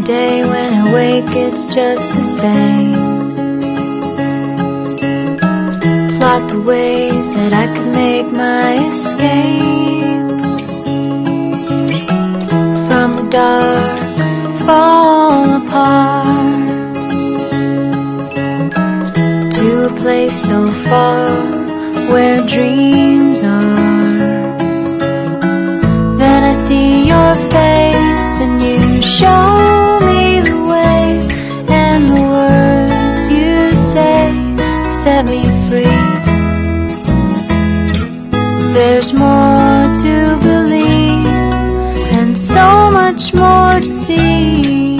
day when I wake it's just the same. Plot the ways that I could make my escape from the dark, fall apart to a place so far where dreams are. Then I see your face and you show me the way, and the words you say set me free. There's more to believe and so much more to see.